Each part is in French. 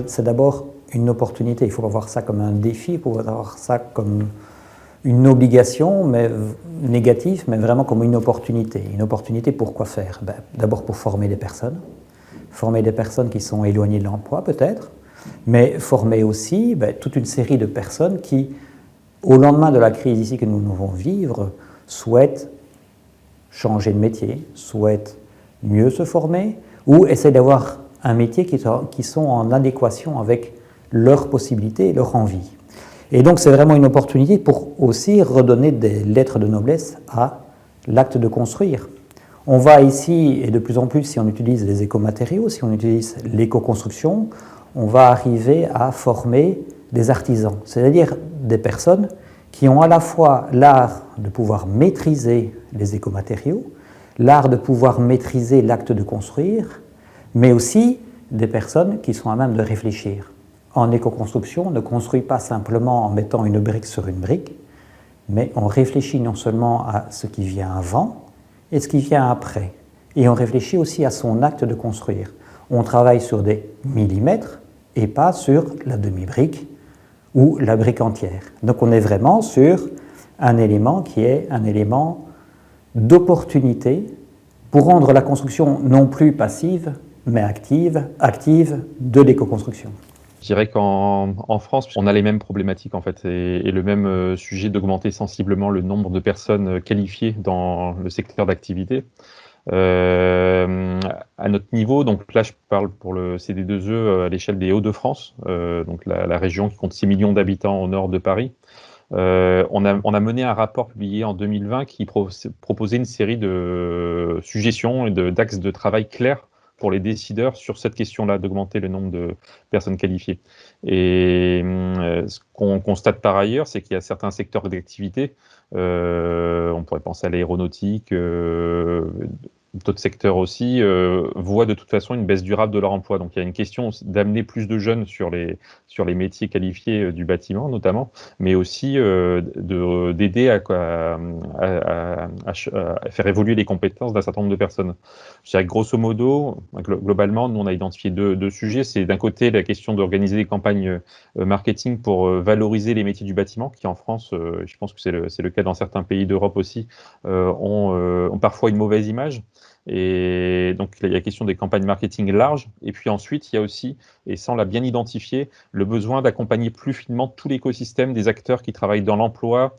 c'est d'abord une opportunité. Il faut pas voir ça comme un défi, il faut voir ça comme une obligation mais négative, mais vraiment comme une opportunité. Une opportunité pour quoi faire? D'abord pour former des personnes qui sont éloignées de l'emploi peut-être, mais former aussi toute une série de personnes qui, au lendemain de la crise ici que nous devons vivre, souhaitent changer de métier, souhaitent mieux se former ou essayer d'avoir un métier qui sont en adéquation avec leurs possibilités et leur envie. Et donc c'est vraiment une opportunité pour aussi redonner des lettres de noblesse à l'acte de construire. On va ici, et de plus en plus si on utilise les écomatériaux, si on utilise l'éco-construction, on va arriver à former des artisans, c'est-à-dire des personnes qui ont à la fois l'art de pouvoir maîtriser les écomatériaux, l'art de pouvoir maîtriser l'acte de construire, mais aussi des personnes qui sont à même de réfléchir. En éco-construction, on ne construit pas simplement en mettant une brique sur une brique, mais on réfléchit non seulement à ce qui vient avant et ce qui vient après. Et on réfléchit aussi à son acte de construire. On travaille sur des millimètres et pas sur la demi-brique ou la brique entière. Donc on est vraiment sur un élément qui est un élément d'opportunité pour rendre la construction non plus passive, mais active de l'éco-construction. Je dirais qu'en France, on a les mêmes problématiques en fait, et le même sujet d'augmenter sensiblement le nombre de personnes qualifiées dans le secteur d'activité. À notre niveau, donc là je parle pour le CD2E à l'échelle des Hauts-de-France, donc la région qui compte 6 millions d'habitants au nord de Paris. On a mené un rapport publié en 2020 qui proposait une série de suggestions et d'axes de travail clairs pour les décideurs sur cette question-là, d'augmenter le nombre de personnes qualifiées. Et ce qu'on constate par ailleurs, c'est qu'il y a certains secteurs d'activité, on pourrait penser à l'aéronautique, d'autres secteurs aussi, voient de toute façon une baisse durable de leur emploi. Donc il y a une question d'amener plus de jeunes sur les métiers qualifiés du bâtiment notamment, mais aussi d'aider à faire évoluer les compétences d'un certain nombre de personnes. Je dirais que grosso modo, globalement, nous on a identifié deux sujets. C'est d'un côté la question d'organiser des campagnes marketing pour valoriser les métiers du bâtiment, qui en France, je pense que c'est le cas dans certains pays d'Europe aussi, ont parfois une mauvaise image. Et donc, il y a la question des campagnes marketing larges. Et puis ensuite, il y a aussi, et ça on l'a bien identifié, le besoin d'accompagner plus finement tout l'écosystème des acteurs qui travaillent dans l'emploi,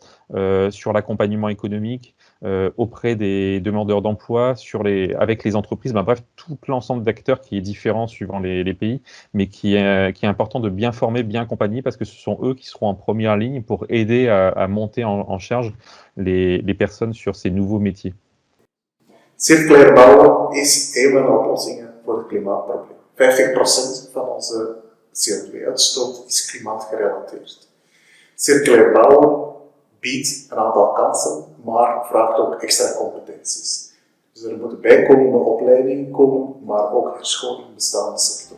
sur l'accompagnement économique, auprès des demandeurs d'emploi, avec les entreprises, bref, tout l'ensemble d'acteurs qui est différent suivant les pays, mais qui est important de bien former, bien accompagner, parce que ce sont eux qui seront en première ligne pour aider à monter en charge les personnes sur ces nouveaux métiers. Circulair bouwen is een van de oplossingen voor het klimaatprobleem. 50% van onze CO2-uitstoot is klimaatgerelateerd. Circulair bouwen biedt een aantal kansen, maar vraagt ook extra competenties. Dus er moeten bijkomende opleidingen komen, maar ook herscholing in bestaande sector.